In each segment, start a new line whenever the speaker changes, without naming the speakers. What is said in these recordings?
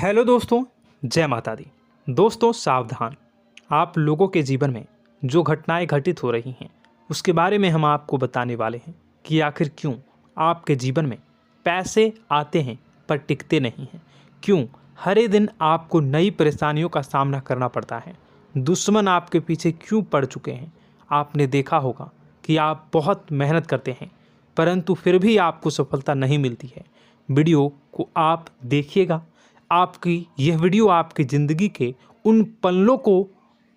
Hello दोस्तों, जय माता दी। दोस्तों सावधान, आप लोगों के जीवन में जो घटनाएं घटित हो रही हैं उसके बारे में हम आपको बताने वाले हैं कि आखिर क्यों आपके जीवन में पैसे आते हैं पर टिकते नहीं हैं। क्यों हर एक दिन आपको नई परेशानियों का सामना करना पड़ता है। दुश्मन आपके पीछे क्यों पड़ चुके हैं। आपने देखा होगा कि आप बहुत मेहनत करते हैं परंतु फिर भी आपको सफलता नहीं मिलती है। वीडियो को आप देखिएगा। आपकी यह वीडियो आपकी ज़िंदगी के उन पन्नों को,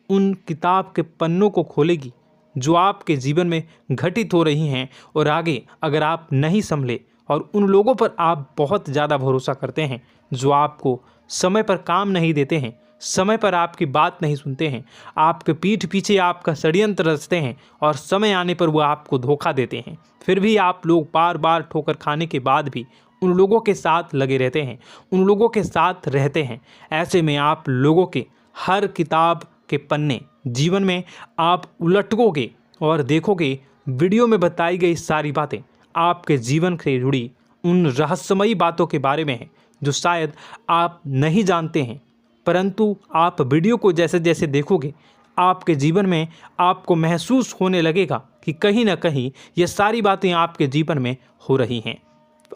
उन किताब के पन्नों को खोलेगी जो आपके जीवन में घटित हो रही हैं। और आगे अगर आप नहीं संभले और उन लोगों पर आप बहुत ज़्यादा भरोसा करते हैं जो आपको समय पर काम नहीं देते हैं, समय पर आपकी बात नहीं सुनते हैं, आपके पीठ पीछे आपका षड्यंत्र रचते हैं और समय आने पर वो आपको धोखा देते हैं, फिर भी आप लोग बार बार ठोकर खाने के बाद भी उन लोगों के साथ लगे रहते हैं, उन लोगों के साथ रहते हैं। ऐसे में आप लोगों के हर किताब के पन्ने जीवन में आप उलटोगे और देखोगे वीडियो में बताई गई सारी बातें आपके जीवन से जुड़ी उन रहस्यमयी बातों के बारे में हैं जो शायद आप नहीं जानते हैं। परंतु आप वीडियो को जैसे जैसे देखोगे आपके जीवन में आपको महसूस होने लगेगा कि कहीं ना कहीं ये सारी बातें आपके जीवन में हो रही हैं।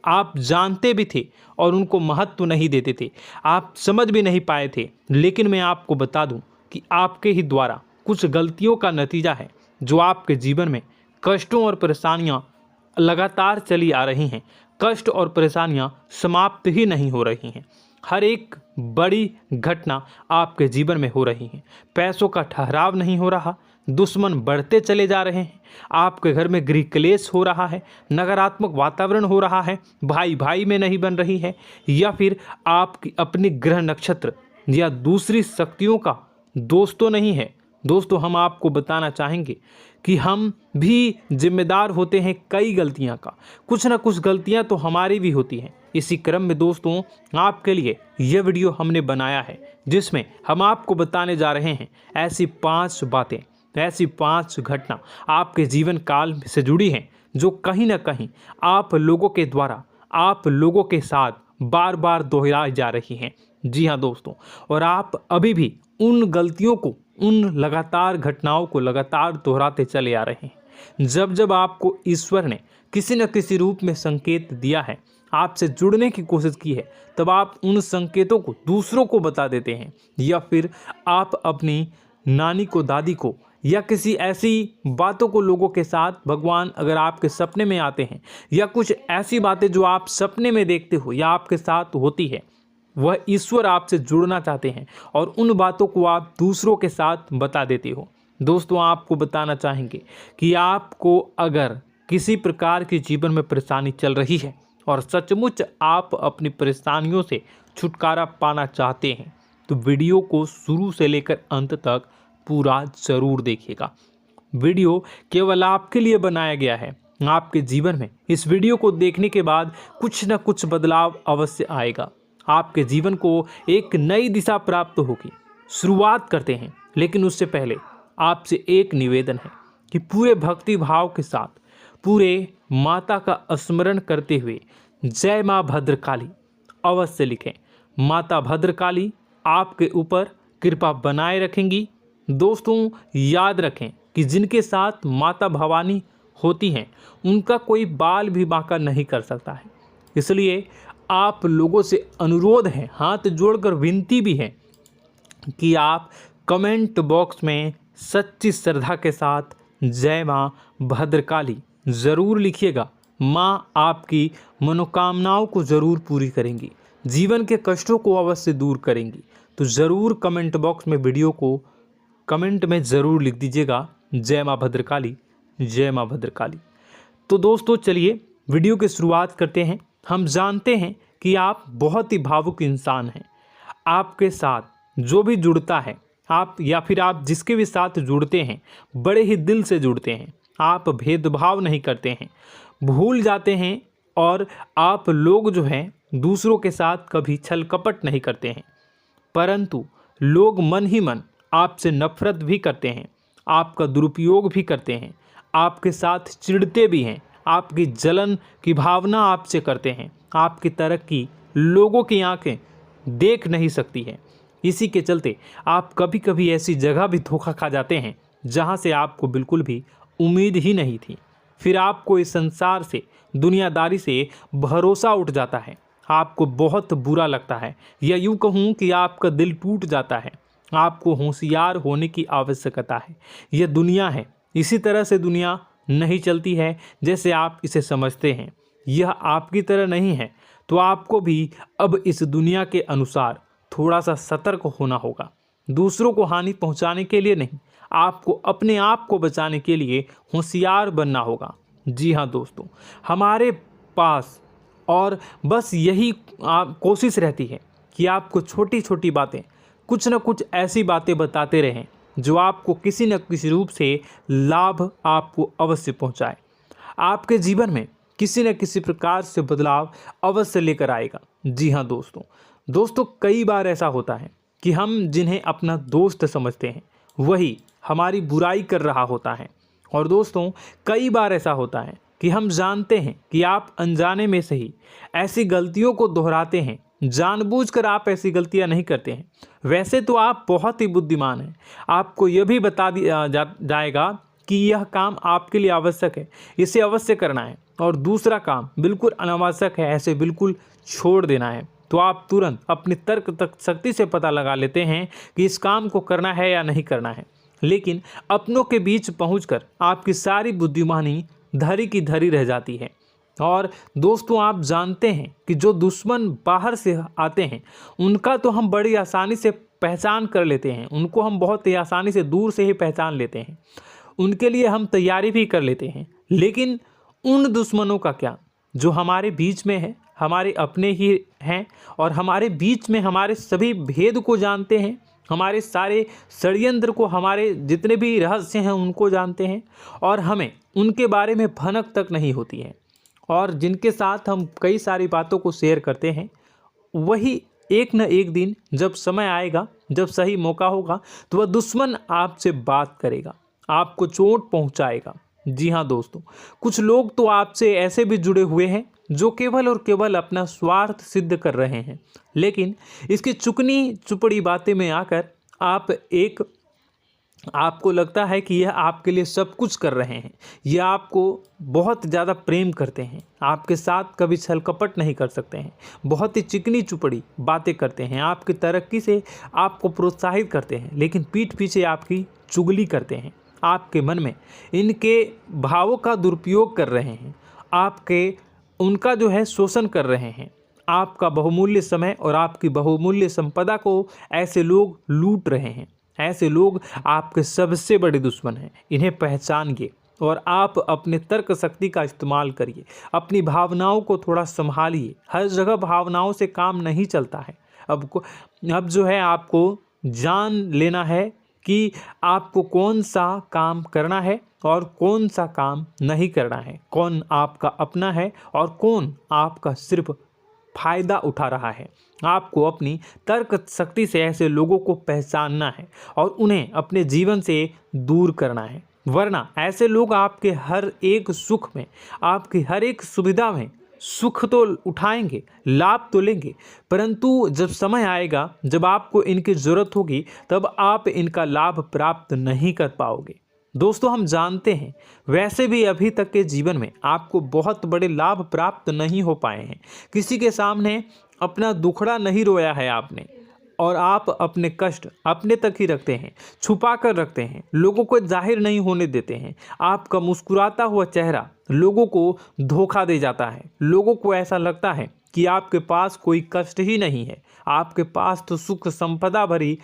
आप जानते भी थे और उनको महत्व नहीं देते थे, आप समझ भी नहीं पाए थे। लेकिन मैं आपको बता दूं कि आपके ही द्वारा कुछ गलतियों का नतीजा है जो आपके जीवन में कष्टों और परेशानियां लगातार चली आ रही हैं। कष्ट और परेशानियां समाप्त ही नहीं हो रही हैं। हर एक बड़ी घटना आपके जीवन में हो रही है। पैसों का ठहराव नहीं हो रहा, दुश्मन बढ़ते चले जा रहे हैं, आपके घर में गृह क्लेश हो रहा है, नकारात्मक वातावरण हो रहा है, भाई भाई में नहीं बन रही है, या फिर आपकी अपनी ग्रह नक्षत्र या दूसरी शक्तियों का दोस्तों नहीं है। दोस्तों हम आपको बताना चाहेंगे कि हम भी जिम्मेदार होते हैं कई गलतियां का, कुछ ना कुछ गलतियां तो हमारी भी होती हैं। इसी क्रम में दोस्तों आपके लिए यह वीडियो हमने बनाया है जिसमें हम आपको बताने जा रहे हैं ऐसी 5 बातें, ऐसी 5 घटना आपके जीवन काल से जुड़ी हैं जो कहीं ना कहीं आप लोगों के द्वारा आप लोगों के साथ बार बार दोहराई जा रही हैं। जी हाँ दोस्तों, और आप अभी भी उन गलतियों को, उन लगातार घटनाओं को लगातार दोहराते चले आ रहे हैं। जब जब आपको ईश्वर ने किसी न किसी रूप में संकेत दिया है, आपसे जुड़ने की कोशिश की है, तब आप उन संकेतों को दूसरों को बता देते हैं, या फिर आप अपनी नानी को, दादी को, या किसी ऐसी बातों को लोगों के साथ, भगवान अगर आपके सपने में आते हैं या कुछ ऐसी बातें जो आप सपने में देखते हो या आपके साथ होती है, वह ईश्वर आपसे जुड़ना चाहते हैं और उन बातों को आप दूसरों के साथ बता देते हो। दोस्तों आपको बताना चाहेंगे कि आपको अगर किसी प्रकार की जीवन में परेशानी चल रही है और सचमुच आप अपनी परेशानियों से छुटकारा पाना चाहते हैं तो वीडियो को शुरू से लेकर अंत तक पूरा जरूर देखिएगा। वीडियो केवल आपके लिए बनाया गया है। आपके जीवन में इस वीडियो को देखने के बाद कुछ न कुछ बदलाव अवश्य आएगा। आपके जीवन को एक नई दिशा प्राप्त होगी। शुरुआत करते हैं, लेकिन उससे पहले आपसे एक निवेदन है कि पूरे भक्ति भाव के साथ पूरे माता का स्मरण करते हुए जय माँ भद्रकाली अवश्य लिखें। माता भद्रकाली आपके ऊपर कृपा बनाए रखेंगी। दोस्तों याद रखें कि जिनके साथ माता भवानी होती हैं उनका कोई बाल भी बांका नहीं कर सकता है। इसलिए आप लोगों से अनुरोध है, हाथ जोड़कर विनती भी है कि आप कमेंट बॉक्स में सच्ची श्रद्धा के साथ जय माँ भद्रकाली ज़रूर लिखिएगा। माँ आपकी मनोकामनाओं को ज़रूर पूरी करेंगी, जीवन के कष्टों को अवश्य दूर करेंगी। तो ज़रूर कमेंट बॉक्स में वीडियो को कमेंट में ज़रूर लिख दीजिएगा जय माँ भद्रकाली, जय माँ भद्रकाली। तो दोस्तों चलिए वीडियो की शुरुआत करते हैं। हम जानते हैं कि आप बहुत ही भावुक इंसान हैं। आपके साथ जो भी जुड़ता है, आप या फिर आप जिसके भी साथ जुड़ते हैं बड़े ही दिल से जुड़ते हैं। आप भेदभाव नहीं करते हैं, भूल जाते हैं, और आप लोग जो हैं दूसरों के साथ कभी छल कपट नहीं करते हैं। परंतु लोग मन ही मन आपसे नफरत भी करते हैं, आपका दुरुपयोग भी करते हैं, आपके साथ चिढ़ते भी हैं, आपकी जलन की भावना आपसे करते हैं। आपकी तरक्की लोगों की आंखें देख नहीं सकती है। इसी के चलते आप कभी कभी ऐसी जगह भी धोखा खा जाते हैं जहां से आपको बिल्कुल भी उम्मीद ही नहीं थी। फिर आपको इस संसार से, दुनियादारी से भरोसा उठ जाता है। आपको बहुत बुरा लगता है, या यूँ कहूँ कि आपका दिल टूट जाता है। आपको होशियार होने की आवश्यकता है। यह दुनिया है, इसी तरह से दुनिया नहीं चलती है जैसे आप इसे समझते हैं। यह आपकी तरह नहीं है, तो आपको भी अब इस दुनिया के अनुसार थोड़ा सा सतर्क होना होगा। दूसरों को हानि पहुंचाने के लिए नहीं, आपको अपने आप को बचाने के लिए होशियार बनना होगा। जी हाँ दोस्तों, हमारे पास और बस यही कोशिश रहती है कि आपको छोटी छोटी बातें, कुछ न कुछ ऐसी बातें बताते रहें जो आपको किसी न किसी रूप से लाभ आपको अवश्य पहुंचाए, आपके जीवन में किसी न किसी प्रकार से बदलाव अवश्य लेकर आएगा। जी हाँ दोस्तों, कई बार ऐसा होता है कि हम जिन्हें अपना दोस्त समझते हैं वही हमारी बुराई कर रहा होता है। और दोस्तों, कई बार ऐसा होता है कि हम जानते हैं कि आप अनजाने में से ही ऐसी गलतियों को दोहराते हैं। जानबूझकर आप ऐसी गलतियां नहीं करते हैं। वैसे तो आप बहुत ही बुद्धिमान हैं। आपको यह भी बता दिया जाएगा कि यह काम आपके लिए आवश्यक है, इसे अवश्य करना है, और दूसरा काम बिल्कुल अनावश्यक है, ऐसे बिल्कुल छोड़ देना है। तो आप तुरंत अपनी तर्क तक शक्ति से पता लगा लेते हैं कि इस काम को करना है या नहीं करना है। लेकिन अपनों के बीच पहुंचकर आपकी सारी बुद्धिमानी धरी की धरी रह जाती है। और दोस्तों, आप जानते हैं कि जो दुश्मन बाहर से आते हैं उनका तो हम बड़ी आसानी से पहचान कर लेते हैं, उनको हम बहुत ही आसानी से दूर से ही पहचान लेते हैं, उनके लिए हम तैयारी भी कर लेते हैं। लेकिन उन दुश्मनों का क्या जो हमारे बीच में है, हमारे अपने ही हैं, और हमारे बीच में हमारे सभी भेद को जानते हैं, हमारे सारे षड्यंत्र को, हमारे जितने भी रहस्य हैं उनको जानते हैं, और हमें उनके बारे में भनक तक नहीं होती है, और जिनके साथ हम कई सारी बातों को शेयर करते हैं, वही एक न एक दिन जब समय आएगा, जब सही मौका होगा, तो वह दुश्मन आपसे बात करेगा, आपको चोट पहुंचाएगा। जी हाँ दोस्तों, कुछ लोग तो आपसे ऐसे भी जुड़े हुए हैं जो केवल और केवल अपना स्वार्थ सिद्ध कर रहे हैं। लेकिन इसकी चुकनी चुपड़ी बातें में आकर आपको लगता है कि यह आपके लिए सब कुछ कर रहे हैं, यह आपको बहुत ज़्यादा प्रेम करते हैं, आपके साथ कभी छल कपट नहीं कर सकते हैं, बहुत ही चिकनी चुपड़ी बातें करते हैं, आपकी तरक्की से आपको प्रोत्साहित करते हैं, लेकिन पीठ पीछे आपकी चुगली करते हैं, आपके मन में इनके भावों का दुरुपयोग कर रहे हैं, उनका जो है शोषण कर रहे हैं। आपका बहुमूल्य समय और आपकी बहुमूल्य संपदा को ऐसे लोग लूट रहे हैं। ऐसे लोग आपके सबसे बड़े दुश्मन हैं। इन्हें पहचानिए और आप अपने तर्क शक्ति का इस्तेमाल करिए। अपनी भावनाओं को थोड़ा संभालिए। हर जगह भावनाओं से काम नहीं चलता है। अब जो है आपको जान लेना है कि आपको कौन सा काम करना है और कौन सा काम नहीं करना है, कौन आपका अपना है और कौन आपका सिर्फ फायदा उठा रहा है। आपको अपनी तर्क शक्ति से ऐसे लोगों को पहचानना है और उन्हें अपने जीवन से दूर करना है, वरना ऐसे लोग आपके हर एक सुख में, आपकी हर एक सुविधा में सुख तो उठाएंगे, लाभ तो लेंगे, परंतु जब समय आएगा, जब आपको इनकी ज़रूरत होगी, तब आप इनका लाभ प्राप्त नहीं कर पाओगे। दोस्तों, हम जानते हैं वैसे भी अभी तक के जीवन में आपको बहुत बड़े लाभ प्राप्त नहीं हो पाए हैं। किसी के सामने अपना दुखड़ा नहीं रोया है आपने, और आप अपने कष्ट अपने तक ही रखते हैं, छुपा कर रखते हैं, लोगों को जाहिर नहीं होने देते हैं। आपका मुस्कुराता हुआ चेहरा लोगों को धोखा दे जाता है। लोगों को ऐसा लगता है कि आपके पास कोई कष्ट ही नहीं है, आपके पास तो सुख संपदा भरी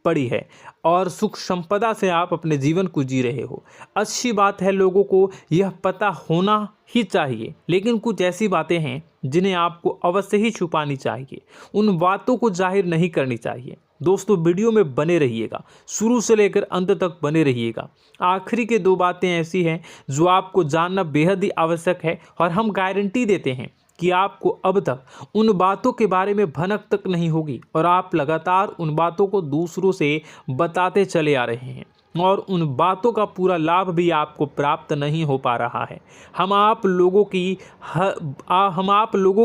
पड़ी है और सुख संपदा से आप अपने जीवन को जी रहे हो। अच्छी बात है, लोगों को यह पता होना ही चाहिए, लेकिन कुछ ऐसी बातें हैं जिन्हें आपको अवश्य ही छुपानी चाहिए। उन बातों को जाहिर नहीं करनी चाहिए। दोस्तों, वीडियो में बने रहिएगा, शुरू से लेकर अंत तक बने रहिएगा। आखिरी के 2 बातें ऐसी हैं जो आपको जानना बेहद ही आवश्यक है, और हम गारंटी देते हैं कि आपको अब तक उन बातों के बारे में भनक तक नहीं होगी, और आप लगातार उन बातों को दूसरों से बताते चले आ रहे हैं, और उन बातों का पूरा लाभ भी आपको प्राप्त नहीं हो पा रहा है। हम आप लोगों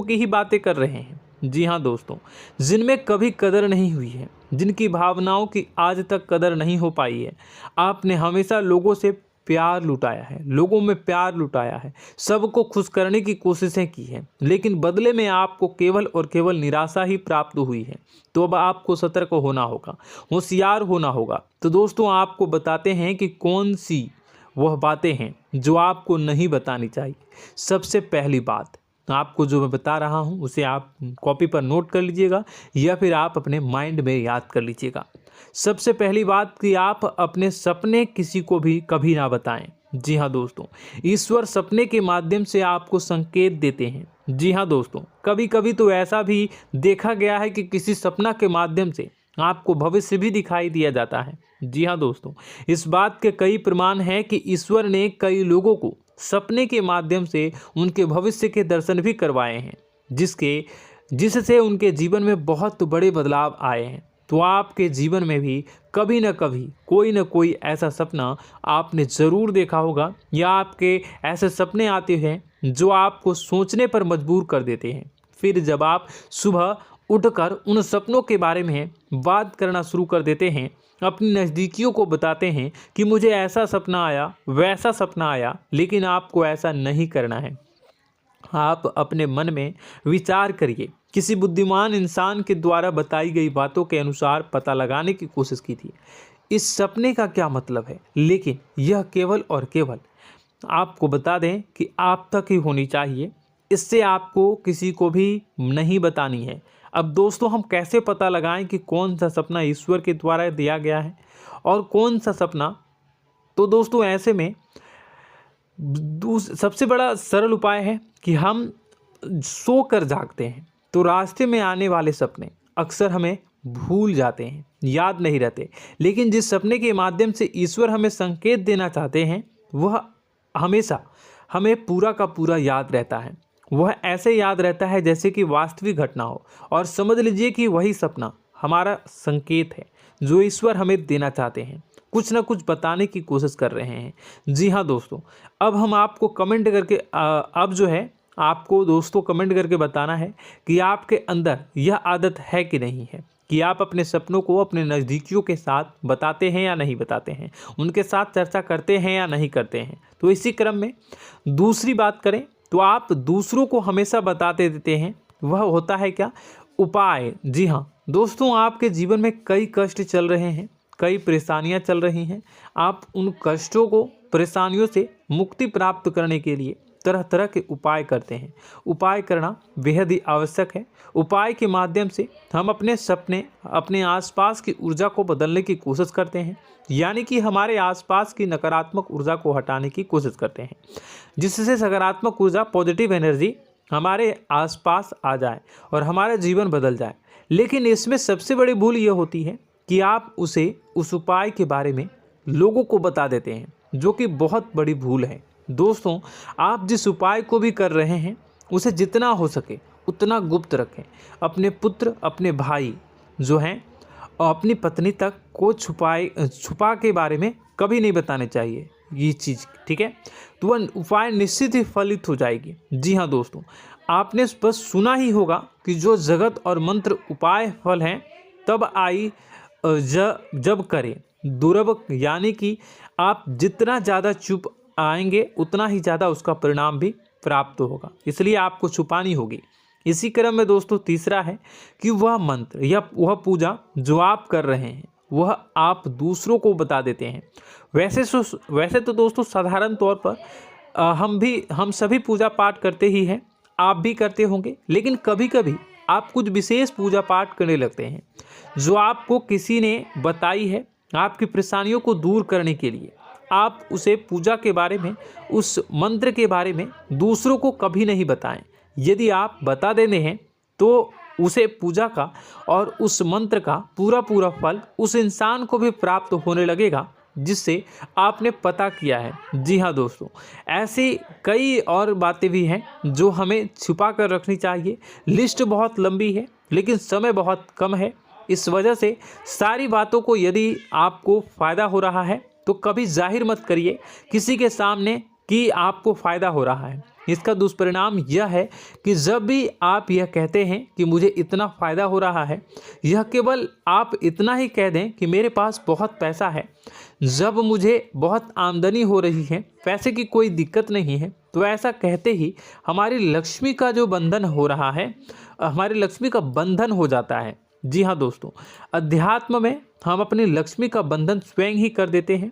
की ही बातें कर रहे हैं, जी हाँ दोस्तों, जिनमें कभी कदर नहीं हुई है, जिनकी भावनाओं की आज तक कदर नहीं हो पाई है। आपने हमेशा लोगों से प्यार लुटाया है, लोगों में प्यार लुटाया है, सबको खुश करने की कोशिशें की है, लेकिन बदले में आपको केवल और केवल निराशा ही प्राप्त हुई है। तो अब आपको सतर्क होना होगा, होशियार होना होगा। तो दोस्तों आपको बताते हैं कि कौन सी वह बातें हैं जो आपको नहीं बतानी चाहिए। सबसे पहली बात आपको जो मैं बता रहा हूं उसे आप कॉपी पर नोट कर लीजिएगा या फिर आप अपने माइंड में याद कर लीजिएगा। सबसे पहली बात कि आप अपने सपने किसी को भी कभी ना बताएं। जी हाँ दोस्तों, ईश्वर सपने के माध्यम से आपको संकेत देते हैं। जी हाँ दोस्तों, कभी कभी तो ऐसा भी देखा गया है कि किसी सपना के माध्यम से आपको भविष्य भी दिखाई दिया जाता है। जी हाँ दोस्तों, इस बात के कई प्रमाण हैं कि ईश्वर ने कई लोगों को सपने के माध्यम से उनके भविष्य के दर्शन भी करवाए हैं, जिससे उनके जीवन में बहुत बड़े बदलाव आए हैं। तो आपके जीवन में भी कभी न कभी कोई न कोई ऐसा सपना आपने ज़रूर देखा होगा, या आपके ऐसे सपने आते हैं जो आपको सोचने पर मजबूर कर देते हैं। फिर जब आप सुबह उठकर उन सपनों के बारे में बात करना शुरू कर देते हैं, अपनी नज़दीकियों को बताते हैं कि मुझे ऐसा सपना आया, वैसा सपना आया, लेकिन आपको ऐसा नहीं करना है। आप अपने मन में विचार करिए। किसी बुद्धिमान इंसान के द्वारा बताई गई बातों के अनुसार पता लगाने की कोशिश की थी इस सपने का क्या मतलब है, लेकिन यह केवल और केवल आपको बता दें कि आप तक ही होनी चाहिए। इससे आपको किसी को भी नहीं बतानी है। अब दोस्तों हम कैसे पता लगाएं कि कौन सा सपना ईश्वर के द्वारा दिया गया है और कौन सा सपना? तो दोस्तों ऐसे में सबसे बड़ा सरल उपाय है कि हम सोकर जागते हैं तो रास्ते में आने वाले सपने अक्सर हमें भूल जाते हैं, याद नहीं रहते। लेकिन जिस सपने के माध्यम से ईश्वर हमें संकेत देना चाहते हैं वह हमेशा हमें पूरा का पूरा याद रहता है। वह ऐसे याद रहता है जैसे कि वास्तविक घटना हो, और समझ लीजिए कि वही सपना हमारा संकेत है जो ईश्वर हमें देना चाहते हैं, कुछ ना कुछ बताने की कोशिश कर रहे हैं। जी हाँ दोस्तों, अब हम आपको कमेंट करके अब जो है आपको दोस्तों कमेंट करके बताना है कि आपके अंदर यह आदत है कि नहीं है कि आप अपने सपनों को अपने नज़दीकियों के साथ बताते हैं या नहीं बताते हैं, उनके साथ चर्चा करते हैं या नहीं करते हैं। तो इसी क्रम में दूसरी बात करें तो आप दूसरों को हमेशा बताते देते हैं, वह होता है क्या? उपाय। जी हाँ दोस्तों, आपके जीवन में कई कष्ट चल रहे हैं, कई परेशानियां चल रही हैं। आप उन कष्टों को, परेशानियों से मुक्ति प्राप्त करने के लिए तरह तरह के उपाय करते हैं। उपाय करना बेहद ही आवश्यक है। उपाय के माध्यम से हम अपने सपने, अपने आसपास की ऊर्जा को बदलने की कोशिश करते हैं, यानी कि हमारे आसपास की नकारात्मक ऊर्जा को हटाने की कोशिश करते हैं, जिससे सकारात्मक ऊर्जा, पॉजिटिव एनर्जी हमारे आसपास आ जाए और हमारा जीवन बदल जाए। लेकिन इसमें सबसे बड़ी भूल यह होती है कि आप उस उपाय के बारे में लोगों को बता देते हैं, जो कि बहुत बड़ी भूल है। दोस्तों आप जिस उपाय को भी कर रहे हैं उसे जितना हो सके उतना गुप्त रखें। अपने पुत्र, अपने भाई जो हैं और अपनी पत्नी तक को छुपा के बारे में कभी नहीं बताने चाहिए ये चीज़, ठीक है? तो वह उपाय निश्चित ही फलित हो जाएगी। जी हाँ दोस्तों, आपने बस सुना ही होगा कि जो जगत और मंत्र उपाय फल हैं तब आई जब करें दुर्लभ, यानी कि आप जितना ज़्यादा चुप आएंगे उतना ही ज़्यादा उसका परिणाम भी प्राप्त होगा, इसलिए आपको छुपानी होगी। इसी क्रम में दोस्तों तीसरा है कि वह मंत्र या वह पूजा जो आप कर रहे हैं वह आप दूसरों को बता देते हैं। वैसे तो दोस्तों साधारण तौर पर हम सभी पूजा पाठ करते ही हैं, आप भी करते होंगे, लेकिन कभी कभी आप कुछ विशेष पूजा पाठ करने लगते हैं जो आपको किसी ने बताई है आपकी परेशानियों को दूर करने के लिए। आप उसे पूजा के बारे में, उस मंत्र के बारे में दूसरों को कभी नहीं बताएं। यदि आप बता देते हैं तो उसे पूजा का और उस मंत्र का पूरा फल उस इंसान को भी प्राप्त होने लगेगा जिससे आपने पता किया है। जी हाँ दोस्तों, ऐसी कई और बातें भी हैं जो हमें छुपा कर रखनी चाहिए। लिस्ट बहुत लंबी है लेकिन समय बहुत कम है, इस वजह से सारी बातों को यदि आपको फ़ायदा हो रहा है तो कभी जाहिर मत करिए किसी के सामने कि आपको फ़ायदा हो रहा है। इसका दुष्परिणाम यह है कि जब भी आप यह कहते हैं कि मुझे इतना फ़ायदा हो रहा है, यह केवल आप इतना ही कह दें कि मेरे पास बहुत पैसा है, जब मुझे बहुत आमदनी हो रही है, पैसे की कोई दिक्कत नहीं है, तो ऐसा कहते ही हमारी लक्ष्मी का जो बंधन हो रहा है, हमारी लक्ष्मी का बंधन हो जाता है। जी हाँ दोस्तों, अध्यात्म में हम अपनी लक्ष्मी का बंधन स्वयं ही कर देते हैं।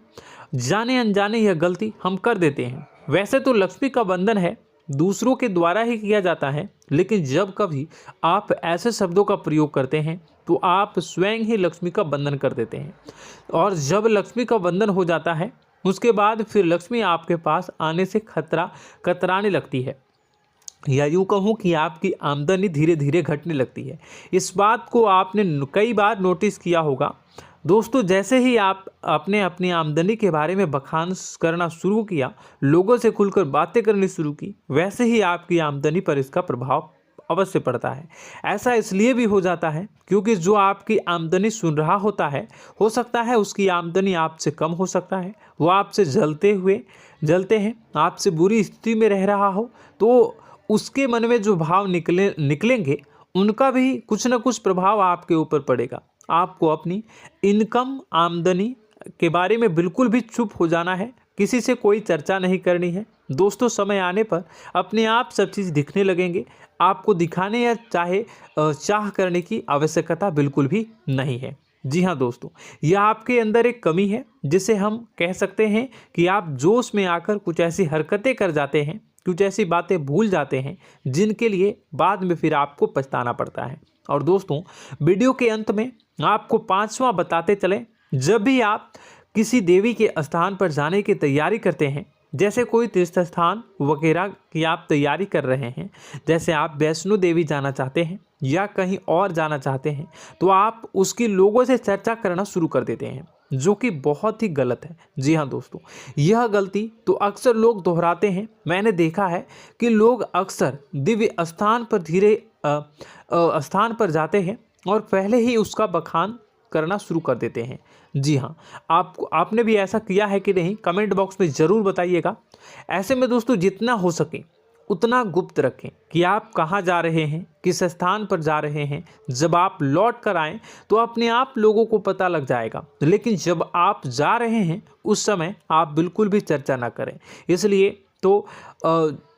जाने अनजाने यह गलती हम कर देते हैं। वैसे तो लक्ष्मी का बंधन है दूसरों के द्वारा ही किया जाता है, लेकिन जब कभी आप ऐसे शब्दों का प्रयोग करते हैं तो आप स्वयं ही लक्ष्मी का बंधन कर देते हैं। और जब लक्ष्मी का बंधन हो जाता है, उसके बाद फिर लक्ष्मी आपके पास आने से कतराने लगती है, या यूँ कहूँ कि आपकी आमदनी धीरे धीरे घटने लगती है। इस बात को आपने कई बार नोटिस किया होगा दोस्तों। जैसे ही आप अपने अपनी आमदनी के बारे में बखान करना शुरू किया, लोगों से खुलकर बातें करनी शुरू की, वैसे ही आपकी आमदनी पर इसका प्रभाव अवश्य पड़ता है। ऐसा इसलिए भी हो जाता है क्योंकि जो आपकी आमदनी सुन रहा होता है, हो सकता है उसकी आमदनी आपसे कम हो सकता है, वो आपसे जलते हैं, आपसे बुरी स्थिति में रह रहा हो, तो उसके मन में जो भाव निकलेंगे उनका भी कुछ न कुछ प्रभाव आपके ऊपर पड़ेगा। आपको अपनी इनकम आमदनी के बारे में बिल्कुल भी चुप हो जाना है, किसी से कोई चर्चा नहीं करनी है दोस्तों। समय आने पर अपने आप सब चीज़ दिखने लगेंगे। आपको दिखाने या चाह करने की आवश्यकता बिल्कुल भी नहीं है। जी हाँ दोस्तों, यह आपके अंदर एक कमी है, जिसे हम कह सकते हैं कि आप जोश में आकर कुछ ऐसी हरकतें कर जाते हैं, कुछ ऐसी बातें भूल जाते हैं जिनके लिए बाद में फिर आपको पछताना पड़ता है। और दोस्तों, वीडियो के अंत में आपको 5वां बताते चलें, जब भी आप किसी देवी के स्थान पर जाने की तैयारी करते हैं, जैसे कोई तीर्थ स्थान वगैरह की आप तैयारी कर रहे हैं, जैसे आप वैष्णो देवी जाना चाहते हैं या कहीं और जाना चाहते हैं, तो आप उसकी लोगों से चर्चा करना शुरू कर देते हैं, जो कि बहुत ही गलत है। जी हाँ दोस्तों, यह गलती तो अक्सर लोग दोहराते हैं। मैंने देखा है कि लोग अक्सर दिव्य स्थान पर जाते हैं और पहले ही उसका बखान करना शुरू कर देते हैं। जी हाँ, आपने भी ऐसा किया है कि नहीं, कमेंट बॉक्स में ज़रूर बताइएगा। ऐसे में दोस्तों, जितना हो सके उतना गुप्त रखें कि आप कहाँ जा रहे हैं, किस स्थान पर जा रहे हैं। जब आप लौट कर आएँ तो अपने आप लोगों को पता लग जाएगा, लेकिन जब आप जा रहे हैं उस समय आप बिल्कुल भी चर्चा ना करें। इसलिए तो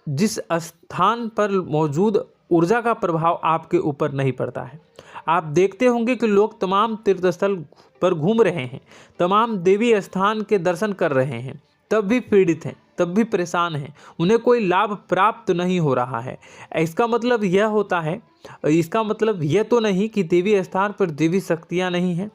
जिस स्थान पर मौजूद ऊर्जा का प्रभाव आपके ऊपर नहीं पड़ता है। आप देखते होंगे कि लोग तमाम तीर्थ स्थल पर घूम रहे हैं, तमाम देवी स्थान के दर्शन कर रहे हैं, तब भी पीड़ित हैं, तब भी परेशान हैं, उन्हें कोई लाभ प्राप्त नहीं हो रहा है। इसका मतलब यह तो नहीं कि देवी स्थान पर देवी शक्तियाँ नहीं हैं,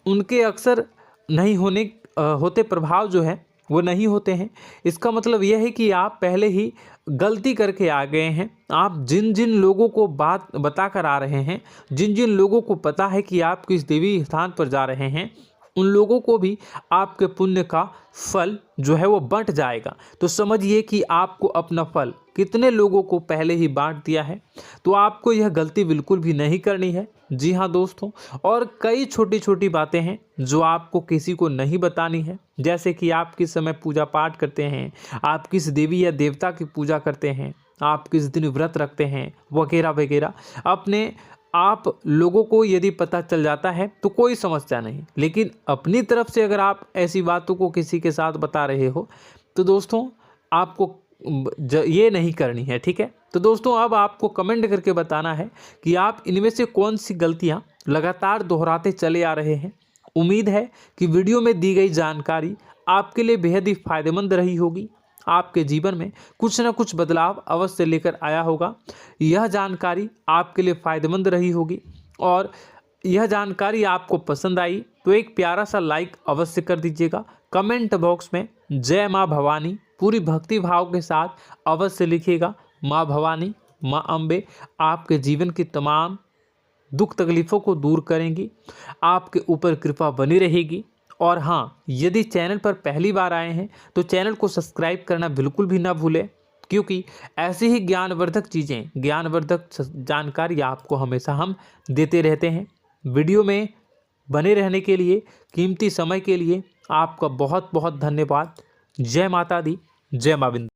उनके अक्सर नहीं होते प्रभाव जो है वो नहीं होते हैं। इसका मतलब यह है कि आप पहले ही गलती करके आ गए हैं। आप जिन जिन लोगों को बात बता कर आ रहे हैं, जिन जिन लोगों को पता है कि आप किस देवी स्थान पर जा रहे हैं, उन लोगों को भी आपके पुण्य का फल जो है वो बंट जाएगा। तो समझिए कि आपको अपना फल कितने लोगों को पहले ही बांट दिया है। तो आपको यह गलती बिल्कुल भी नहीं करनी है। जी हाँ दोस्तों, और कई छोटी छोटी बातें हैं जो आपको किसी को नहीं बतानी है, जैसे कि आप किस समय पूजा पाठ करते हैं, आप किस देवी या देवता की पूजा करते हैं, आप किस दिन व्रत रखते हैं, वगैरह वगैरह। अपने आप लोगों को यदि पता चल जाता है तो कोई समस्या नहीं, लेकिन अपनी तरफ से अगर आप ऐसी बातों को किसी के साथ बता रहे हो तो दोस्तों आपको ये नहीं करनी है, ठीक है। तो दोस्तों, अब आपको कमेंट करके बताना है कि आप इनमें से कौन सी गलतियां लगातार दोहराते चले आ रहे हैं। उम्मीद है कि वीडियो में दी गई जानकारी आपके लिए बेहद ही फायदेमंद रही होगी, आपके जीवन में कुछ न कुछ बदलाव अवश्य लेकर आया होगा। यह जानकारी आपके लिए फ़ायदेमंद रही होगी और यह जानकारी आपको पसंद आई तो एक प्यारा सा लाइक अवश्य कर दीजिएगा। कमेंट बॉक्स में जय माँ भवानी पूरी भक्ति भाव के साथ अवश्य लिखिएगा। माँ भवानी, माँ अम्बे आपके जीवन की तमाम दुख तकलीफ़ों को दूर करेंगी, आपके ऊपर कृपा बनी रहेगी। और हाँ, यदि चैनल पर पहली बार आए हैं तो चैनल को सब्सक्राइब करना बिल्कुल भी ना भूलें, क्योंकि ऐसी ही ज्ञानवर्धक चीज़ें, ज्ञानवर्धक जानकारी आपको हमेशा हम देते रहते हैं। वीडियो में बने रहने के लिए, कीमती समय के लिए आपका बहुत बहुत धन्यवाद। जय माता दी, जय माँ बिंदु।